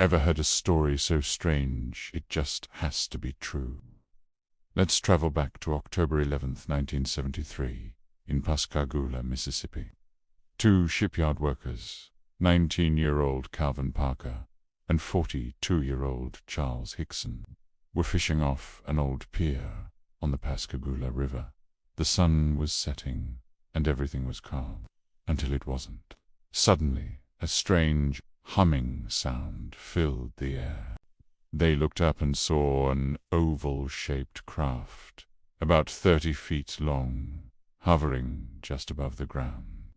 Ever heard a story so strange it just has to be true? Let's travel back to October 11th, 1973, in Pascagoula, Mississippi. Two shipyard workers, 19-year-old Calvin Parker and 42-year-old Charles Hickson, were fishing off an old pier on the Pascagoula River. The sun was setting and everything was calm, until it wasn't. Suddenly, a strange humming sound filled the air. They looked up and saw an oval-shaped craft, about 30 feet long, hovering just above the ground.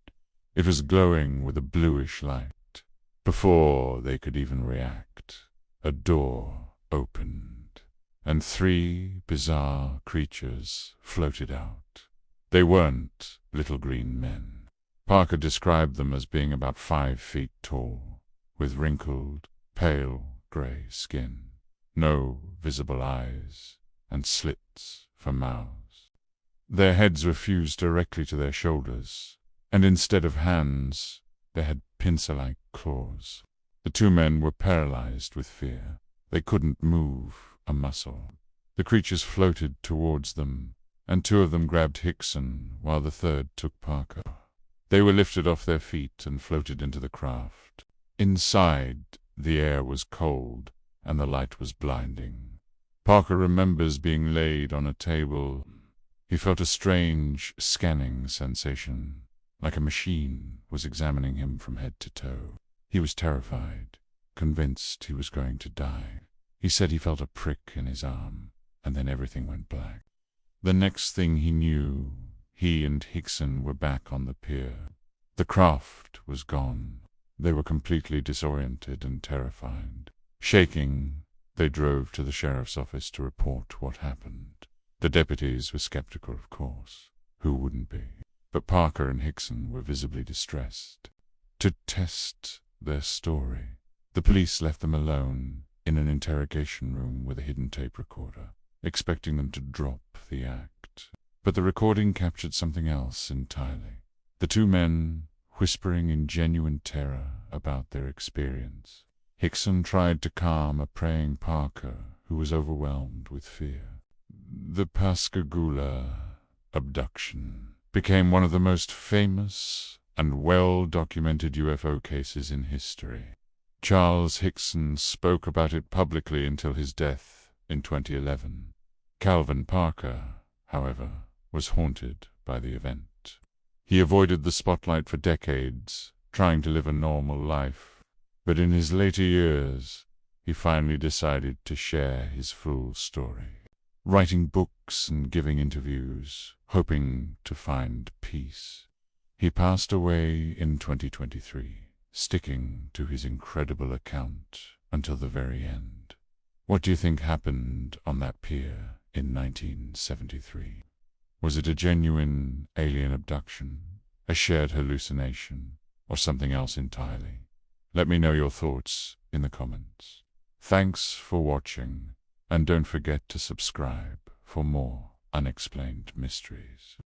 It was glowing with a bluish light. Before they could even react, a door opened, and 3 bizarre creatures floated out. They weren't little green men. Parker described them as being about 5 feet tall, with wrinkled, pale gray skin, no visible eyes, and slits for mouths. Their heads were fused directly to their shoulders, and instead of hands, they had pincer-like claws. The 2 men were paralyzed with fear. They couldn't move a muscle. The creatures floated towards them, and 2 of them grabbed Hickson, while the 3rd took Parker. They were lifted off their feet and floated into the craft. Inside, the air was cold, and the light was blinding. Parker remembers being laid on a table. He felt a strange, scanning sensation, like a machine was examining him from head to toe. He was terrified, convinced he was going to die. He said he felt a prick in his arm, and then everything went black. The next thing he knew, he and Hickson were back on the pier. The craft was gone. They were completely disoriented and terrified. Shaking, they drove to the sheriff's office to report what happened. The deputies were skeptical, of course. Who wouldn't be? But Parker and Hickson were visibly distressed. To test their story, the police left them alone in an interrogation room with a hidden tape recorder, expecting them to drop the act. But the recording captured something else entirely. The 2 men whispering in genuine terror about their experience. Hickson tried to calm a praying Parker who was overwhelmed with fear. The Pascagoula abduction became one of the most famous and well-documented UFO cases in history. Charles Hickson spoke about it publicly until his death in 2011. Calvin Parker, however, was haunted by the event. He avoided the spotlight for decades, trying to live a normal life, but in his later years, he finally decided to share his full story, writing books and giving interviews, hoping to find peace. He passed away in 2023, sticking to his incredible account until the very end. What do you think happened on that pier in 1973? Was it a genuine alien abduction, a shared hallucination, or something else entirely? Let me know your thoughts in the comments. Thanks for watching, and don't forget to subscribe for more unexplained mysteries.